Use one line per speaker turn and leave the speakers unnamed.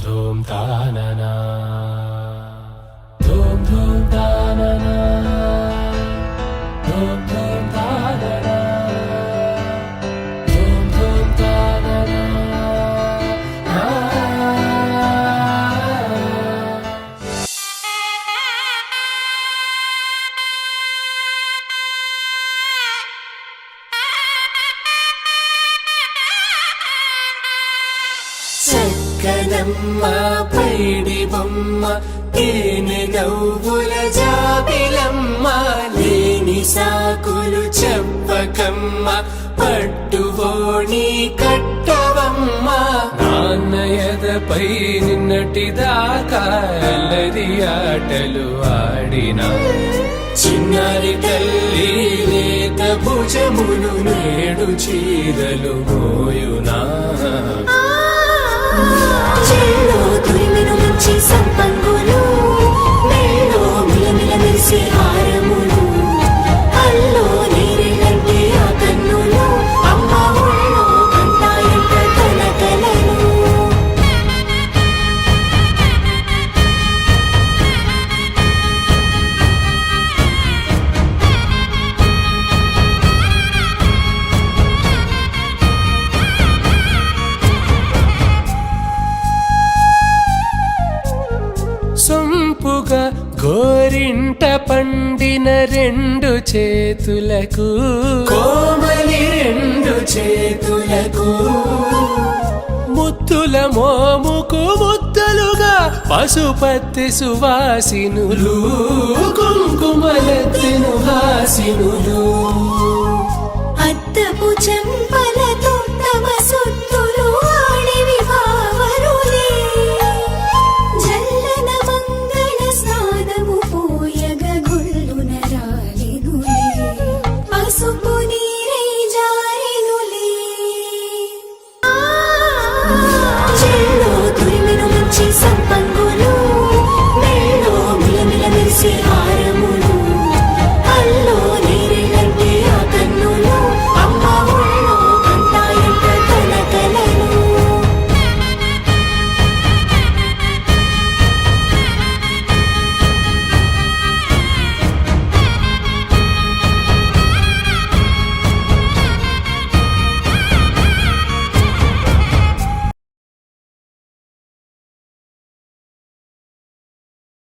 ధూమ్ తాననా ధూమ్ ధూమ్ తాననా ధూమ్ ధూమ్ తాననా ధూమ్ ధూమ్ తాననా చక్కనమ్మ పైడి బొమ్మ తేనె నవ్వుల జాబిలమ్మ లేని సాకులు చెప్పకమ్మ పట్టువోణి కట్టవమ్మ నాన్నయదపై నిన్నటిదాకా అల్లరి ఆటలు ఆడినా చిన్నారి తల్లి లేత భుజములు నేడు చీరలు మోయునా
చెల్లో తురిమిన మంచి సంపంగులు మేలో మిలమిల మెరిసే హారములు అల్లో నీరెళ్ళంటే ఆ కన్నులు అమ్మ ఒళ్ళో కంటాయంట కలకలను
సొంపుగా గోరింట పండిన రెండు చేతులకు కోమలి రెండు చేతులకు ముద్దుల మోముకు ముద్దలుగా పశుపతి సువాసినులు కుంకుమలెత్తిను హాసినులు
అద్దపు చెంపల